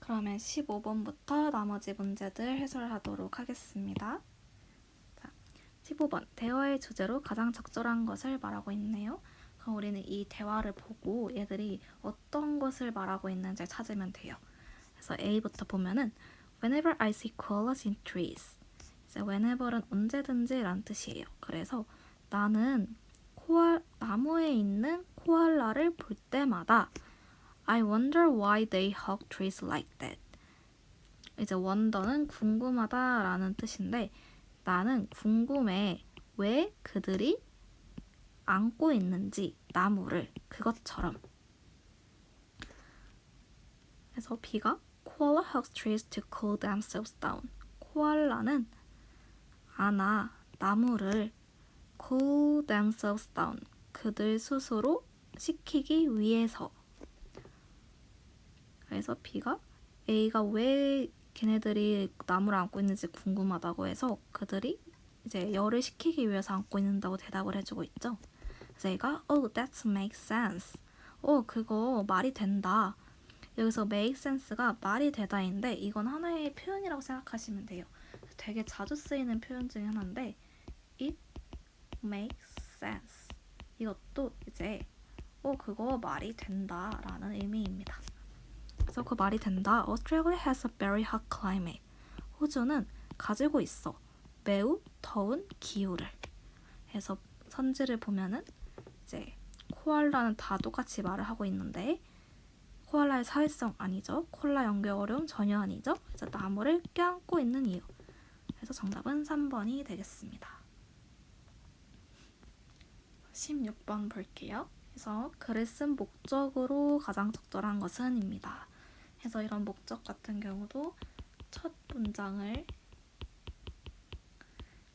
그러면 15번부터 나머지 문제들 해설하도록 하겠습니다. 자, 15번. 대화의 주제로 가장 적절한 것을 말하고 있네요. 그럼 우리는 이 대화를 보고 얘들이 어떤 것을 말하고 있는지 찾으면 돼요. 그래서 A부터 보면은 Whenever I see koalas in trees. 이제 whenever는 언제든지 라는 뜻이에요. 그래서 나는 나무에 있는 코알라를 볼 때마다 I wonder why they hug trees like that. 이제 wonder는 궁금하다 라는 뜻인데 나는 궁금해 왜 그들이 안고 있는지 나무를 그것처럼. 그래서 B가 Koala hugs trees to cool themselves down. 코알라는 안아 나무를 cool themselves down. 그들 스스로 식히기 위해서. 그래서 B가 A가 왜 걔네들이 나무를 안고 있는지 궁금하다고 해서 그들이 이제 열을 식히기 위해서 안고 있는다고 대답을 해주고 있죠. 그래서 A가 Oh, that makes sense. 그거 말이 된다. 여기서 make sense가 말이 되다인데 이건 하나의 표현이라고 생각하시면 돼요. 되게 자주 쓰이는 표현 중에 하나인데 it makes sense. 이것도 이제 그거 말이 된다 라는 의미입니다. 그래서 그 말이 된다. Australia has a very hot climate. 호주는 가지고 있어. 매우 더운 기후를. 해서 선지를 보면은 이제 코알라는 다 똑같이 말을 하고 있는데 코알라의 사회성 아니죠. 콜라 연결 어려움 전혀 아니죠. 그래서 나무를 껴안고 있는 이유. 그래서 정답은 3번이 되겠습니다. 16번 볼게요. 그래서 글을 쓴 목적으로 가장 적절한 것은 입니다. 그래서 이런 목적 같은 경우도 첫 문장을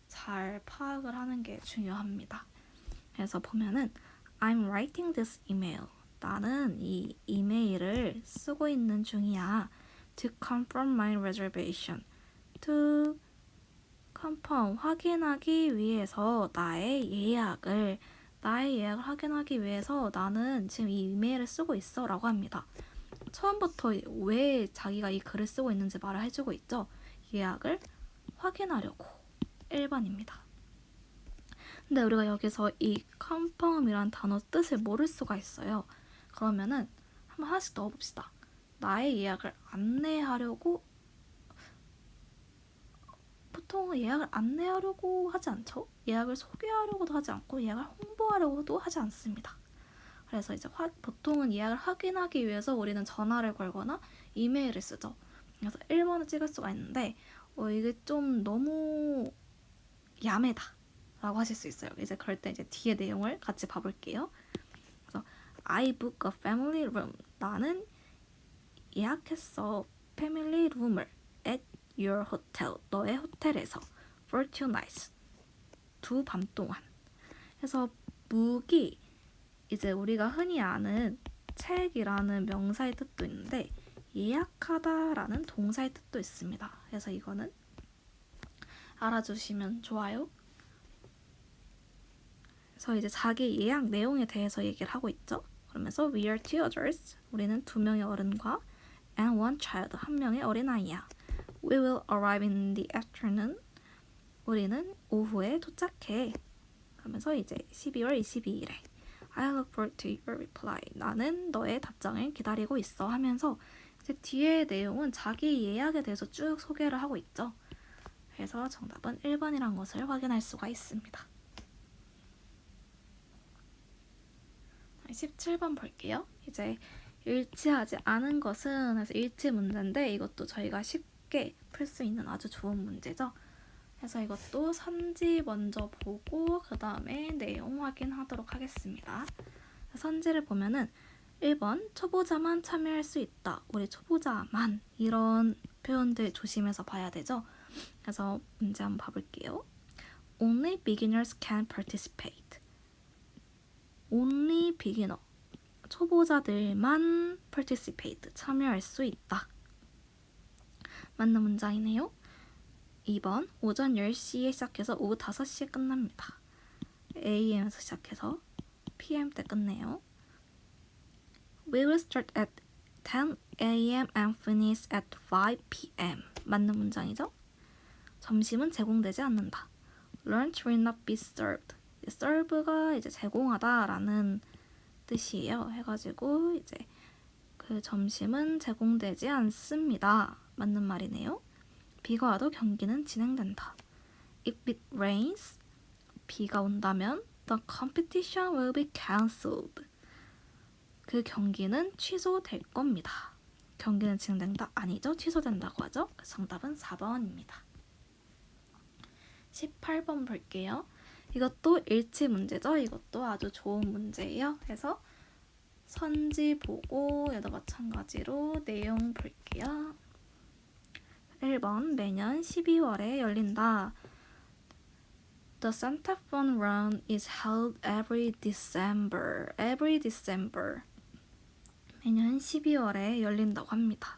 잘 파악을 하는 게 중요합니다. 그래서 보면은 I'm writing this email. 나는 이 이메일을 쓰고 있는 중이야. To confirm my reservation. To confirm, 확인하기 위해서 나의 예약을 확인하기 위해서 나는 지금 이 이메일을 쓰고 있어 라고 합니다. 처음부터 왜 자기가 이 글을 쓰고 있는지 말을 해주고 있죠. 예약을 확인하려고. 1번입니다. 근데 우리가 여기서 이 confirm이란 단어 뜻을 모를 수가 있어요. 그러면은 한번 하나씩 넣어봅시다. 나의 예약을 안내하려고 보통 예약을 안내하려고 하지 않죠? 예약을 소개하려고도 하지 않고 예약을 홍보하려고도 하지 않습니다. 그래서 이제 보통은 예약을 확인하기 위해서 우리는 전화를 걸거나 이메일을 쓰죠. 그래서 1번을 찍을 수가 있는데 이게 좀 너무 야매다 라고 하실 수 있어요. 이제 그럴 때 이제 뒤에 내용을 같이 봐볼게요. 그래서 I book a family room. 나는 예약했어 패밀리 룸을 at your hotel. 너의 호텔에서 for 2 nights. 2밤 동안. 그래서 book이 이제 우리가 흔히 아는 책이라는 명사의 뜻도 있는데 예약하다라는 동사의 뜻도 있습니다. 그래서 이거는 알아주시면 좋아요. 그래서 이제 자기 예약 내용에 대해서 얘기를 하고 있죠. 그러면서 we are two adults. 우리는 2명의 어른과 and one child. 1명의 어린아이야. We will arrive in the afternoon. 우리는 오후에 도착해. 그러면서 이제 12월 22일에 I look forward to your reply. 나는 너의 답장을 기다리고 있어 하면서 이제 뒤에 내용은 자기 예약에 대해서 쭉 소개를 하고 있죠. 그래서 정답은 1번이란 것을 확인할 수가 있습니다. 17번 볼게요. 이제 일치하지 않은 것은 그래서 일치 문제인데 이것도 저희가 쉽게 풀 수 있는 아주 좋은 문제죠. 그래서 이것도 선지 먼저 보고 그 다음에 내용 확인하도록 하겠습니다. 선지를 보면은 1번 초보자만 참여할 수 있다. 우리 초보자만 이런 표현들 조심해서 봐야 되죠. 그래서 문제 한번 봐볼게요. Only beginners can participate. Only beginner. 초보자들만 participate. 참여할 수 있다. 맞는 문장이네요. 2번 오전 10시에 시작해서 오후 5시에 끝납니다. AM에서 시작해서 PM 때 끝내요. We will start at 10 a.m. and finish at 5 p.m. 맞는 문장이죠? 점심은 제공되지 않는다. Lunch will not be served. serve가 이제 제공하다라는 뜻이에요. 해가지고 이제 그 점심은 제공되지 않습니다. 맞는 말이네요. 비가 와도 경기는 진행된다. If it rains, 비가 온다면 the competition will be cancelled. 그 경기는 취소될 겁니다. 경기는 진행된다? 아니죠. 취소된다고 하죠. 그래서 정답은 4번입니다. 18번 볼게요. 이것도 일치 문제죠. 이것도 아주 좋은 문제예요. 그래서 선지 보고 얘도 마찬가지로 내용 볼게요. 1번 매년 12월에 열린다. The Santa Fun Run is held every December. Every December. 매년 12월에 열린다고 합니다.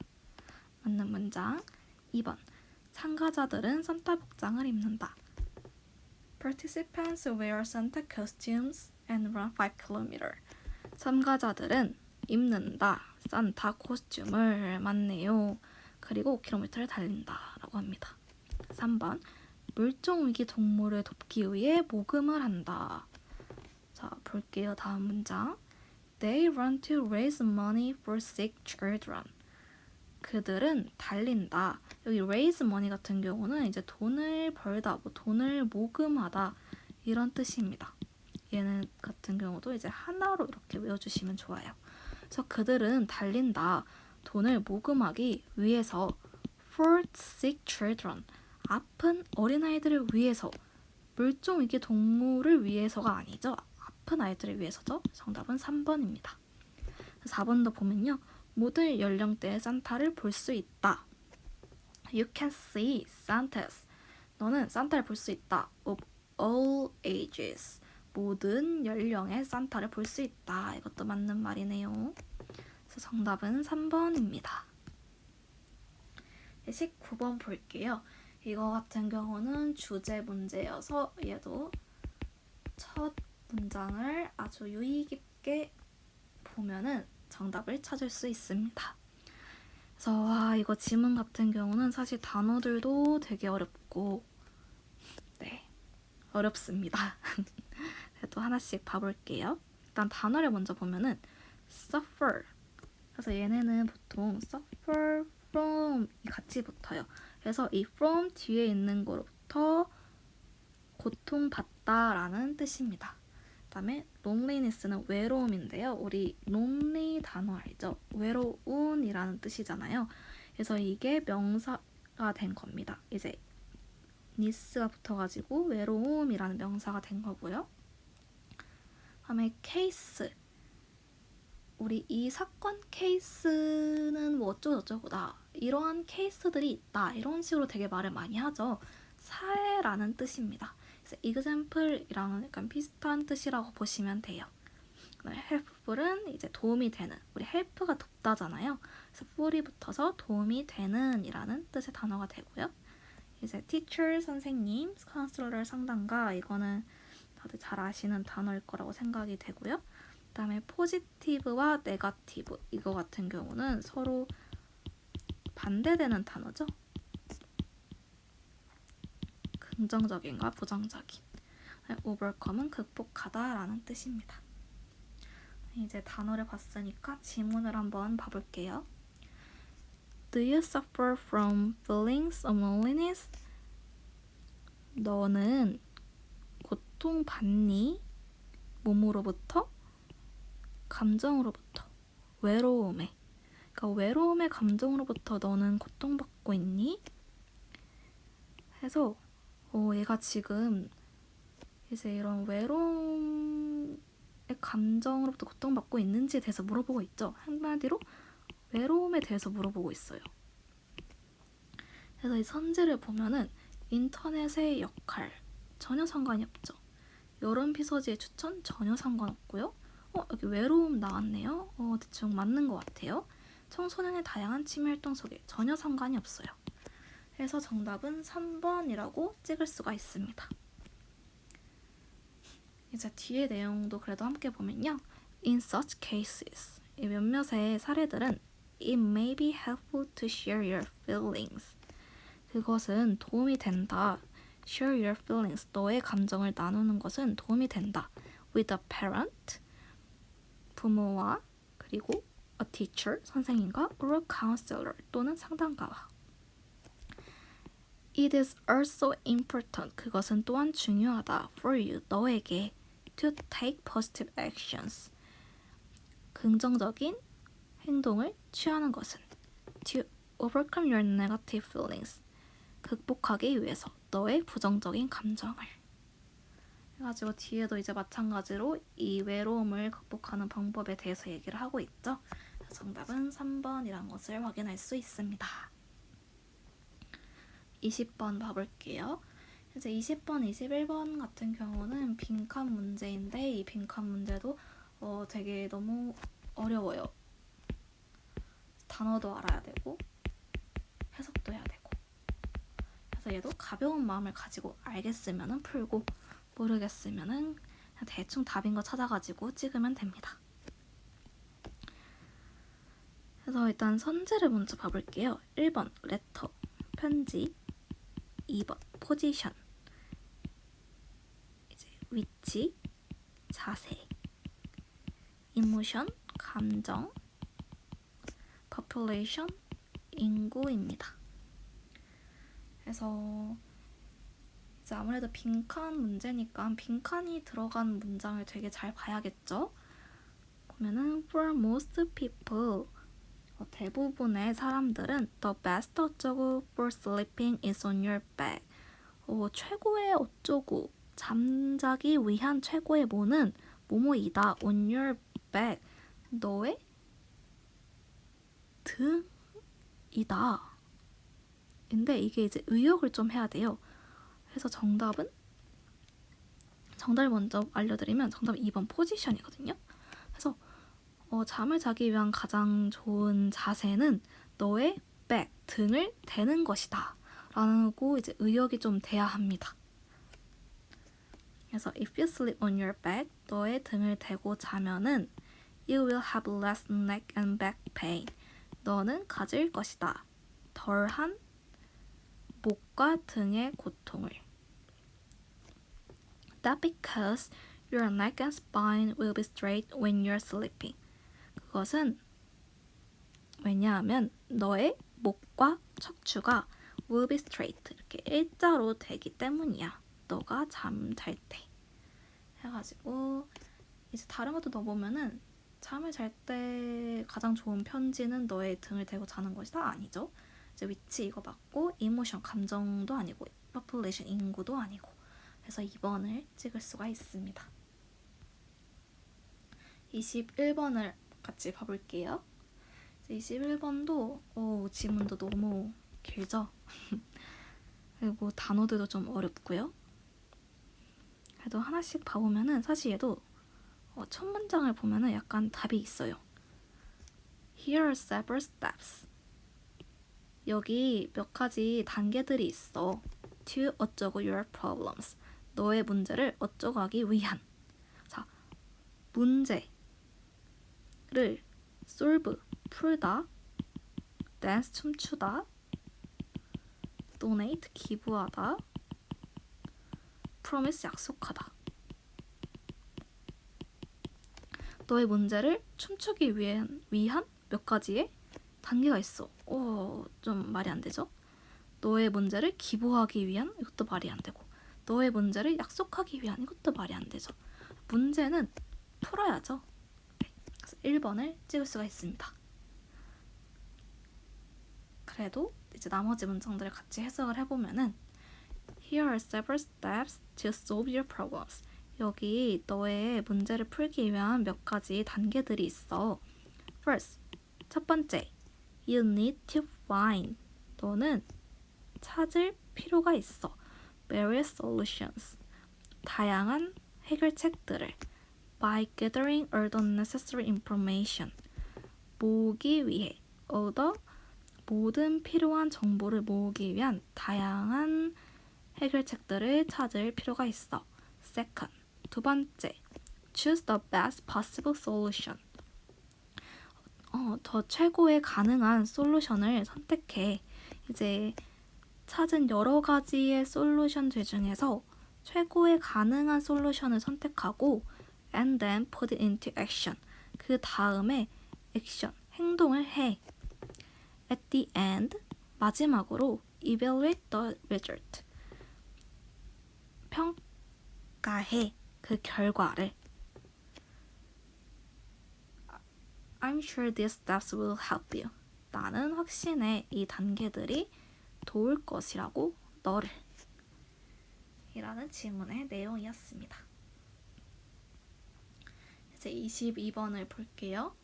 맞는 문장. 2번. 참가자들은 산타 복장을 입는다. Participants wear Santa costumes and run 5km. 참가자들은 입는다. 산타 코스튬을 맞네요. 그리고 5km를 달린다라고 합니다. 3번. 멸종위기 동물을 돕기 위해 모금을 한다. 자, 볼게요. 다음 문장. They run to raise money for sick children. 그들은 달린다. 여기 raise money 같은 경우는 이제 돈을 벌다, 뭐 돈을 모금하다 이런 뜻입니다. 얘는 같은 경우도 이제 하나로 이렇게 외워주시면 좋아요. 그래서 그들은 달린다. 돈을 모금하기 위해서 for sick children. 아픈 어린아이들을 위해서. 멸종위기 동물을 위해서가 아니죠. 아픈 아이들을 위해서죠. 정답은 3번입니다. 4번도 보면요. 모든 연령대의 산타를 볼 수 있다. You can see Santas. 너는 산타를 볼 수 있다. Of all ages. 모든 연령의 산타를 볼 수 있다. 이것도 맞는 말이네요. 그래서 정답은 3번입니다. 19번 볼게요. 이거 같은 경우는 주제 문제여서 얘도 첫 문장을 아주 유의 깊게 보면은 정답을 찾을 수 있습니다. 그래서 이거 지문 같은 경우는 사실 단어들도 되게 어렵고 네, 어렵습니다. 그래도 하나씩 봐볼게요. 일단 단어를 먼저 보면은 suffer. 그래서 얘네는 보통 suffer from 같이 붙어요. 그래서 이 from 뒤에 있는 거로부터 고통받다라는 뜻입니다. 그다음에 loneliness는 외로움인데요. 우리 lonely 단어 알죠? 외로운이라는 뜻이잖아요. 그래서 이게 명사가 된 겁니다. 이제 ness가 붙어가지고 외로움이라는 명사가 된 거고요. 그다음에 case. 우리 이 사건 케이스는 뭐 어쩌고저쩌고다. 이러한 케이스들이 있다. 이런 식으로 되게 말을 많이 하죠. 사례라는 뜻입니다. 그래서 example이랑은 약간 비슷한 뜻이라고 보시면 돼요. helpful은 이제 도움이 되는. 우리 help가 돕다잖아요. 그래서 ful이 붙어서 도움이 되는 이라는 뜻의 단어가 되고요. 이제 teacher, 선생님, counselor, 상담가. 이거는 다들 잘 아시는 단어일 거라고 생각이 되고요. 그 다음에 positive와 negative. 이거 같은 경우는 서로 반대되는 단어죠. 긍정적인과 부정적인. overcome은 극복하다라는 뜻입니다. 이제 단어를 봤으니까 지문을 한번 봐볼게요. Do you suffer from feelings of loneliness? 너는 고통받니? 몸으로부터? 감정으로부터. 외로움에. 그러니까 외로움의 감정으로부터 너는 고통받고 있니? 해서 얘가 지금 이제 이런 외로움의 감정으로부터 고통받고 있는지에 대해서 물어보고 있죠. 한마디로 외로움에 대해서 물어보고 있어요. 그래서 이 선지를 보면은 인터넷의 역할 전혀 상관이 없죠. 여름 피서지의 추천 전혀 상관없고요. 여기 외로움 나왔네요. 대충 맞는 것 같아요. 청소년의 다양한 취미활동 속에 전혀 상관이 없어요. 그래서 정답은 3번이라고 찍을 수가 있습니다. 이제 뒤에 내용도 그래도 함께 보면요. In such cases, 이 몇몇의 사례들은 It may be helpful to share your feelings. 그것은 도움이 된다. Share your feelings. 너의 감정을 나누는 것은 도움이 된다. With a parent, 부모와 그리고 a teacher, 선생님과 or a counselor, 또는 상담가와. It is also important. 그것은 또한 중요하다. For you, 너에게 to take positive actions. 긍정적인 행동을 취하는 것은 to overcome your negative feelings. 극복하기 위해서 너의 부정적인 감정을. 그래가지고 뒤에도 이제 마찬가지로 이 외로움을 극복하는 방법에 대해서 얘기를 하고 있죠. 정답은 3번이라는 것을 확인할 수 있습니다. 20번 봐볼게요. 이제 20번, 21번 같은 경우는 빈칸 문제인데 이 빈칸 문제도 되게 너무 어려워요. 단어도 알아야 되고 해석도 해야 되고. 그래서 얘도 가벼운 마음을 가지고 알겠으면 풀고 모르겠으면 그냥 대충 답인 거 찾아가지고 찍으면 됩니다. 그래서 일단 선제를 먼저 봐볼게요. 1번 letter, 편지. 2번 포지션, 이제 위치, 자세. 이모션, 감정. population, 인구입니다. 그래서 이제 아무래도 빈칸 문제니까 빈칸이 들어간 문장을 되게 잘 봐야겠죠? 보면은 for most people, 대부분의 사람들은 the best 어쩌고 for sleeping is on your bed. 최고의 어쩌고 잠자기 위한 최고의 뭐는 뭐뭐이다. on your bed, 너의 등이다. 근데 이게 이제 의역을 좀 해야 돼요. 그래서 정답을 먼저 알려드리면 정답은 2번 포지션이거든요. 그래서 잠을 자기 위한 가장 좋은 자세는 너의 back, 등을 대는 것이다. 라고 이제 의역이 좀 돼야 합니다. 그래서 if you sleep on your back, 너의 등을 대고 자면은 you will have less neck and back pain. 너는 가질 것이다. 덜한 목과 등의 고통을. That because your neck and spine will be straight when you're sleeping. 그것은 왜냐하면 너의 목과 척추가 will be straight, 이렇게 일자로 되기 때문이야. 너가 잠잘 때. 해가지고 이제 다른 것도 넣어보면은 잠을 잘 때 가장 좋은 편지는 너의 등을 대고 자는 것이다. 아니죠. 이제 위치 이거 맞고 이모션 감정도 아니고 population 인구도 아니고. 그래서 2번을 찍을 수가 있습니다. 21번을 같이 봐볼게요. 21번도 지문도 너무 길죠? 그리고 단어들도 좀 어렵고요. 그래도 하나씩 봐보면은 사실 얘도 첫 문장을 보면은 약간 답이 있어요. Here are several steps. 여기 몇 가지 단계들이 있어. To 어쩌고 your problems. 너의 문제를 어쩌고 하기 위한. 자, 문제를 solve, 풀다. dance, 춤추다. donate, 기부하다. promise, 약속하다. 너의 문제를 춤추기 위한 몇 가지의 단계가 있어. 좀 말이 안 되죠? 너의 문제를 기부하기 위한 이것도 말이 안 되고 너의 문제를 약속하기 위한 이것도 말이 안 되죠. 문제는 풀어야죠. 네. 그래서 1번을 찍을 수가 있습니다. 그래도 이제 나머지 문장들을 같이 해석을 해보면은 Here are several steps to solve your problems. 여기 너의 문제를 풀기 위한 몇 가지 단계들이 있어. First, 첫 번째, you need to find. 너는 찾을 필요가 있어. various solutions. 다양한 해결책들을 by gathering all the necessary information. 모으기 위해 얻어 모든 필요한 정보를 모으기 위한 다양한 해결책들을 찾을 필요가 있어. Second, 두 번째, choose the best possible solution. 더 최고의 가능한 솔루션을 선택해. 이제 찾은 여러 가지의 솔루션들 중에서 최고의 가능한 솔루션을 선택하고 and then put it into action. 그 다음에 액션, 행동을 해. At the end, 마지막으로 evaluate the result. 평가해 그 결과를. I'm sure these steps will help you. 나는 확신해 이 단계들이 도울 것이라고 너를. 이라는 질문의 내용이었습니다. 이제 22번을 볼게요.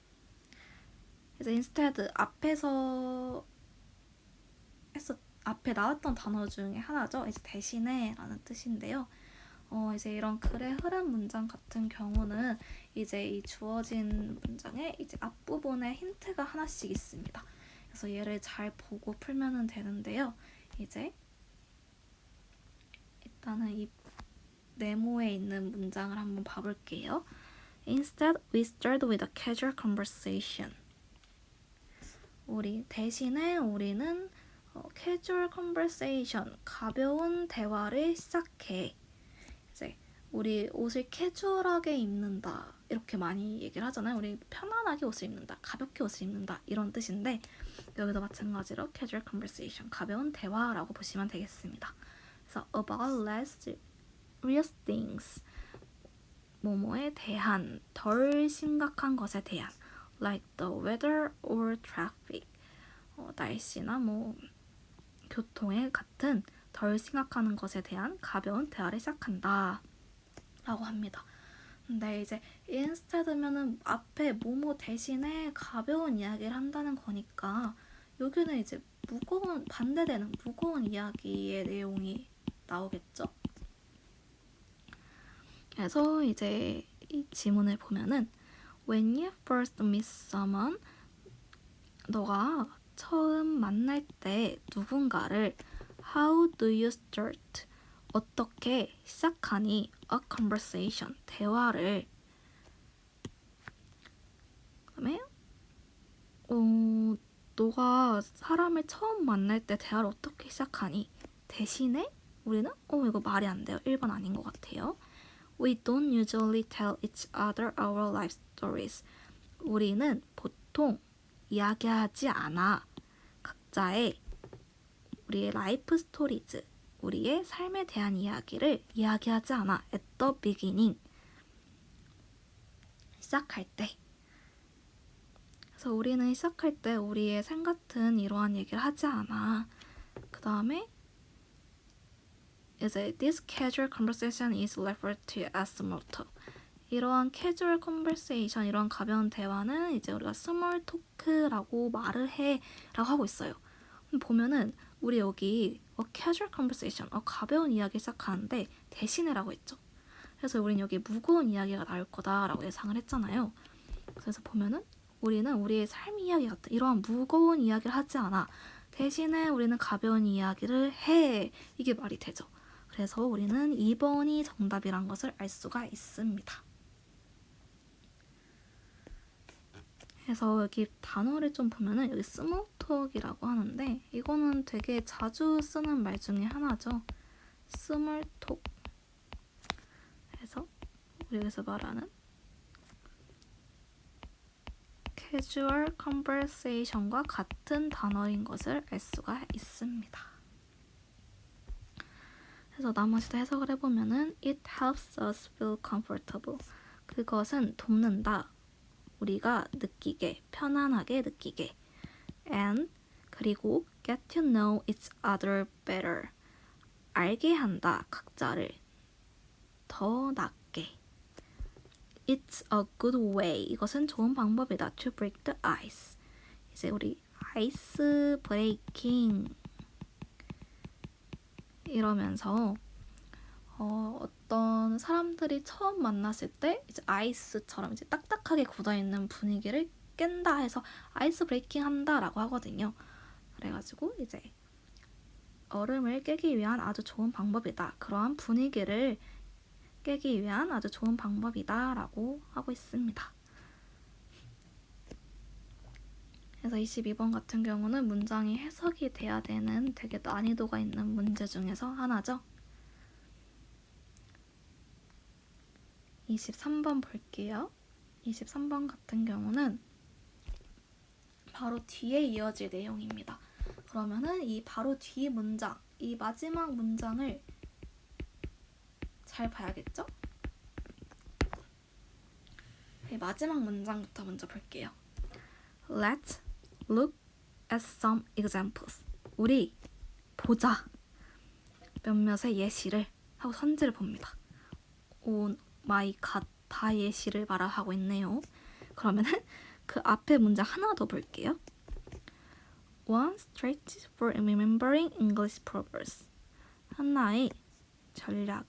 이제 instead 앞에 나왔던 단어 중에 하나죠. 이제 대신에 라는 뜻인데요. 이제 이런 글의 흐름 문장 같은 경우는 이제 이 주어진 문장에 이제 앞부분에 힌트가 하나씩 있습니다. 그래서 얘를 잘 보고 풀면 되는데요. 이제 일단은 이 네모에 있는 문장을 한번 봐볼게요. Instead, we start with a casual conversation. 대신에 우리는 casual conversation, 가벼운 대화를 시작해. 이제 우리 옷을 캐주얼하게 입는다 이렇게 많이 얘기를 하잖아요. 우리 편안하게 옷을 입는다, 가볍게 옷을 입는다 이런 뜻인데 여기도 마찬가지로 casual conversation, 가벼운 대화라고 보시면 되겠습니다. 그래서 about less serious things, 뭐뭐에 대한, 덜 심각한 것에 대한, like the weather or traffic, 날씨나 교통에 같은 덜 심각한 것에 대한 가벼운 대화를 시작한다 라고 합니다. 근데 이제 instead면은 앞에 뭐뭐 대신에 가벼운 이야기를 한다는 거니까 여기는 이제 반대되는 무거운 이야기의 내용이 나오겠죠. 그래서 이제 이 지문을 보면은 When you first meet someone, 너가 처음 만날 때 누군가를 How do you start? 어떻게 시작하니? A conversation, 대화를. 그다음에 너가 사람을 처음 만날 때 대화를 어떻게 시작하니? 대신에 우리는 이거 말이 안 돼요. 1번 아닌 것 같아요. We don't usually tell each other our life stories. 우리는 보통 이야기하지 않아. 각자의 우리의 라이프 스토리즈, 우리의 삶에 대한 이야기를 이야기하지 않아. At the beginning, 시작할 때. 그래서 우리는 시작할 때 우리의 삶 같은 이러한 얘기를 하지 않아. 그 다음에 이제 this casual conversation is referred to as small talk. 이러한 casual conversation, 이러한 가벼운 대화는 이제 우리가 small talk라고 말을 해라고 하고 있어요. 보면은 우리 여기 casual conversation, 가벼운 이야기 시작하는데 대신에라고 했죠. 그래서 우린 여기 무거운 이야기가 나올 거다라고 예상을 했잖아요. 그래서 보면은 우리는 우리의 삶 이야기 같은 이러한 무거운 이야기를 하지 않아. 대신에 우리는 가벼운 이야기를 해. 이게 말이 되죠. 그래서 우리는 2번이 정답이란 것을 알 수가 있습니다. 그래서 여기 단어를 좀 보면은 여기 small talk이라고 하는데 이거는 되게 자주 쓰는 말 중에 하나죠. small talk. 그래서 우리 여기서 말하는 casual conversation과 같은 단어인 것을 알 수가 있습니다. 그래서 나머지도 해석을 해보면은 it helps us feel comfortable. 그것은 돕는다. 우리가 느끼게, 편안하게 느끼게. And 그리고 get to know each other better. 알게 한다. 각자를 더 낫게. It's a good way. 이것은 좋은 방법이다. To break the ice. 이제 우리 아이스 브레이킹 이러면서 어떤 사람들이 처음 만났을 때 이제 아이스처럼 이제 딱딱하게 굳어있는 분위기를 깬다 해서 아이스 브레이킹 한다라고 하거든요. 그래가지고 이제 얼음을 깨기 위한 아주 좋은 방법이다. 그러한 분위기를 깨기 위한 아주 좋은 방법이다 라고 하고 있습니다. 그래서 22번 같은 경우는 문장이 해석이 돼야 되는 되게 난이도가 있는 문제 중에서 하나죠. 23번 볼게요. 23번 같은 경우는 바로 뒤에 이어질 내용입니다. 그러면은 이 바로 뒤 문장, 이 마지막 문장을 잘 봐야겠죠? 이 마지막 문장부터 먼저 볼게요. Let's look at some examples. 우리 보자. 몇몇의 예시를 하고 선지를 봅니다. 오 마이 갓, 다 예시를 말하고 있네요. 그러면은 그 앞에 문장 하나 더 볼게요. One strategy for remembering English proverbs. 하나의 전략,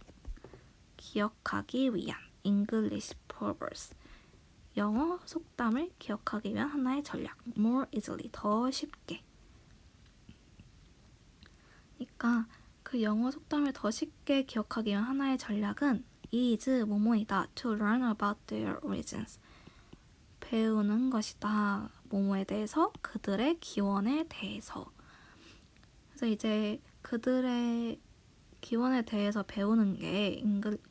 기억하기 위한 English proverbs. 영어 속담을 기억하기 위한 하나의 전략. More easily, 더 쉽게. 그러니까 그 영어 속담을 더 쉽게 기억하기 위한 하나의 전략은 is 뭐뭐이다. To learn about their origins. 배우는 것이다. 뭐뭐에 대해서, 그들의 기원에 대해서. 그래서 이제 그들의 기원에 대해서 배우는 게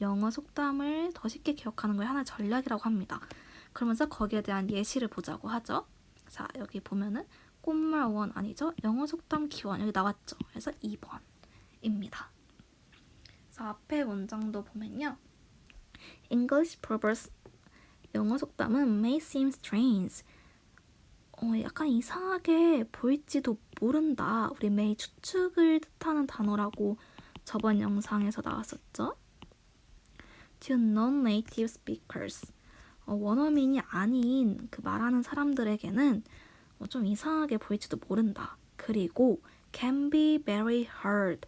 영어 속담을 더 쉽게 기억하는 걸 하나의 전략이라고 합니다. 그러면서 거기에 대한 예시를 보자고 하죠. 자, 여기 보면은 꽃말 원 아니죠? 영어 속담 기원 여기 나왔죠. 그래서 2번입니다. 그래서 앞에 문장도 보면요. English proverbs 영어 속담은 may seem strange. 약간 이상하게 보일지도 모른다. 우리 may 추측을 뜻하는 단어라고 저번 영상에서 나왔었죠. To non-native speakers. 원어민이 아닌 그 말하는 사람들에게는 좀 이상하게 보일지도 모른다. 그리고 can be very hard.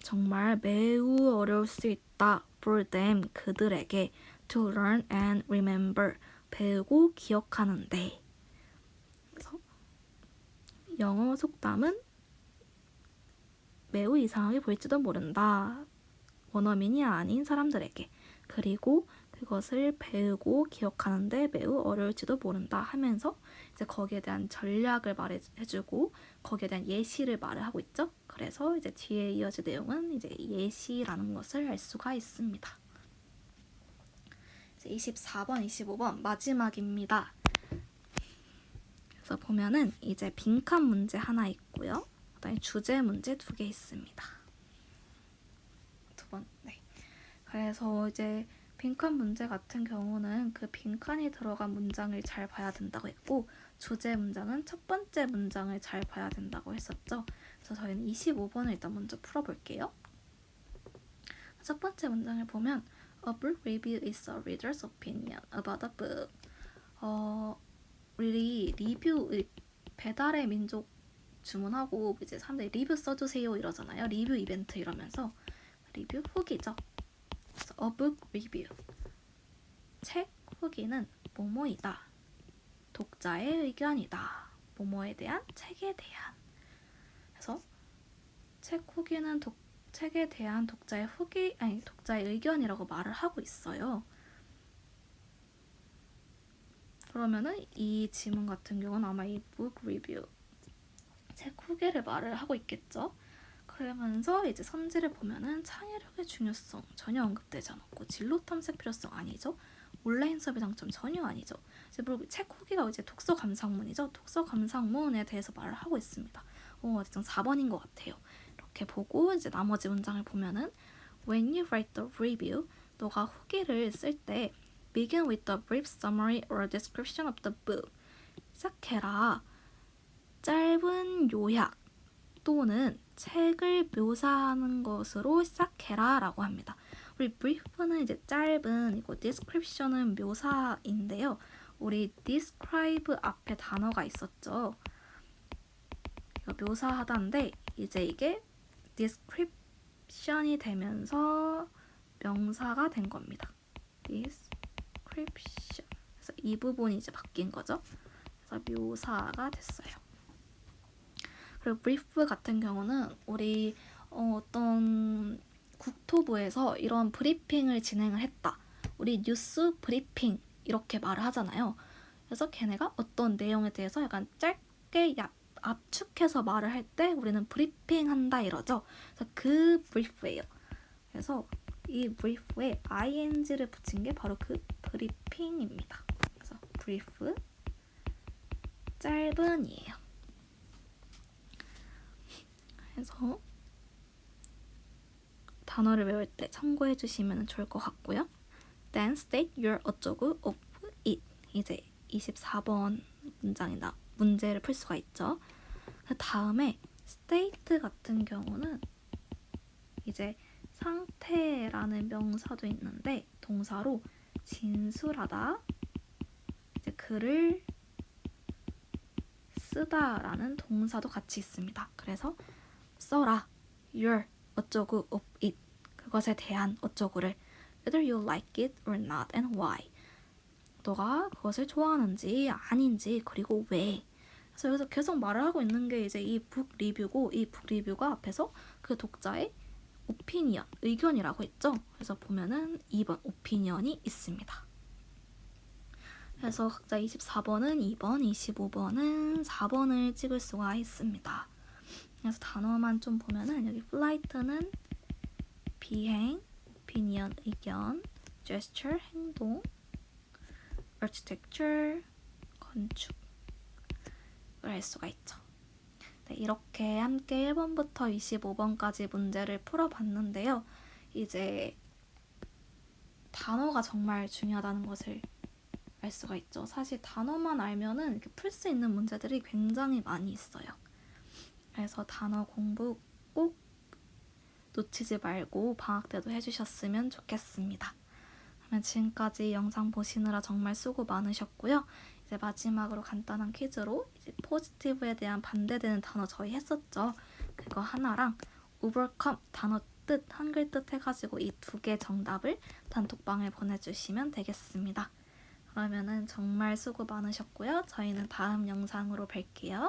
정말 매우 어려울 수 있다. For them, 그들에게 to learn and remember. 배우고 기억하는데. 그래서 영어 속담은 매우 이상하게 보일지도 모른다. 원어민이 아닌 사람들에게. 그리고 그것을 배우고 기억하는데 매우 어려울지도 모른다 하면서 이제 거기에 대한 전략을 말해주고 거기에 대한 예시를 말을 하고 있죠. 그래서 이제 뒤에 이어질 내용은 이제 예시라는 것을 알 수가 있습니다. 이제 24번, 25번 마지막입니다. 그래서 보면은 이제 빈칸 문제 하나 있고요. 그다음에 주제 문제 2개 있습니다. 네. 그래서 이제 빈칸 문제 같은 경우는 그 빈칸이 들어간 문장을 잘 봐야 된다고 했고 주제 문장은 첫 번째 문장을 잘 봐야 된다고 했었죠. 그래서 저희는 25번을 일단 먼저 풀어볼게요. 첫 번째 문장을 보면 A book review is a reader's opinion about a book. 우리 리뷰, 배달의 민족 주문하고 이제 사람들이 리뷰 써주세요 이러잖아요. 리뷰 이벤트 이러면서 리뷰 후기죠. 그래서 a book review. 책 후기는 뭐뭐이다. 독자의 의견이다. 뭐뭐에 대한 책에 대한. 그래서 책 후기는 책에 대한 독자의 독자의 의견이라고 말을 하고 있어요. 그러면은 이 지문 같은 경우는 아마 이 book review 책 후기를 말을 하고 있겠죠. 그러면서 이제 선지를 보면은 창의력의 중요성 전혀 언급되지 않았고 진로 탐색 필요성 아니죠. 온라인 수업의 장점 전혀 아니죠. 이제 책 후기가 이제 독서 감상문이죠. 독서 감상문에 대해서 말을 하고 있습니다. 대충 4번인 것 같아요. 이렇게 보고 이제 나머지 문장을 보면은 When you write the review, 너가 후기를 쓸 때 begin with a brief summary or description of the book. 시작해라. 짧은 요약 또는 책을 묘사하는 것으로 시작해라 라고 합니다. 우리 brief는 이제 짧은, 이거 description은 묘사인데요. 우리 describe 앞에 단어가 있었죠. 이거 묘사하다인데 이제 이게 description이 되면서 명사가 된 겁니다. description. 그래서 이 부분이 이제 바뀐 거죠. 그래서 묘사가 됐어요. 그리고 brief 같은 경우는 우리 어떤 국토부에서 이런 브리핑을 진행을 했다. 우리 뉴스 브리핑 이렇게 말을 하잖아요. 그래서 걔네가 어떤 내용에 대해서 약간 짧게 압축해서 말을 할 때 우리는 브리핑 한다 이러죠. 그래서 그 브리프예요. 그래서 이 브리프에 ing를 붙인 게 바로 그 브리핑입니다. 그래서 브리프 짧은이에요. 그래서 단어를 외울 때 참고해 주시면 좋을 것 같고요. Then state your 어쩌고 of it. 이제 24번 문장이나 문제를 풀 수가 있죠. 그 다음에 state 같은 경우는 이제 상태라는 명사도 있는데 동사로 진술하다, 이제 글을 쓰다라는 동사도 같이 있습니다. 그래서 써라 your 어쩌고 of it, 그것에 대한 어쩌고를 whether you like it or not and why, 너가 그것을 좋아하는지 아닌지 그리고 왜. 그래서 여기서 계속 말을 하고 있는 게 이제 이 북 리뷰고, 이 북 리뷰가 앞에서 그 독자의 오피니언, 의견이라고 했죠. 그래서 보면은 2번 오피니언이 있습니다. 그래서 각자 24번은 2번, 25번은 4번을 찍을 수가 있습니다. 그래서 단어만 좀 보면은 여기 flight는 비행, opinion 의견, gesture 행동, architecture 건축을 할 수가 있죠. 네, 이렇게 함께 1번부터 25번까지 문제를 풀어봤는데요. 이제 단어가 정말 중요하다는 것을 알 수가 있죠. 사실 단어만 알면은 이렇게 풀 수 있는 문제들이 굉장히 많이 있어요. 그래서 단어 공부 꼭 놓치지 말고 방학 때도 해주셨으면 좋겠습니다. 그러면 지금까지 영상 보시느라 정말 수고 많으셨고요. 이제 마지막으로 간단한 퀴즈로 이제 포지티브에 대한 반대되는 단어 저희 했었죠. 그거 하나랑 overcome 단어 뜻, 한글 뜻 해가지고 이 2개 정답을 단톡방에 보내주시면 되겠습니다. 그러면은 정말 수고 많으셨고요. 저희는 다음 영상으로 뵐게요.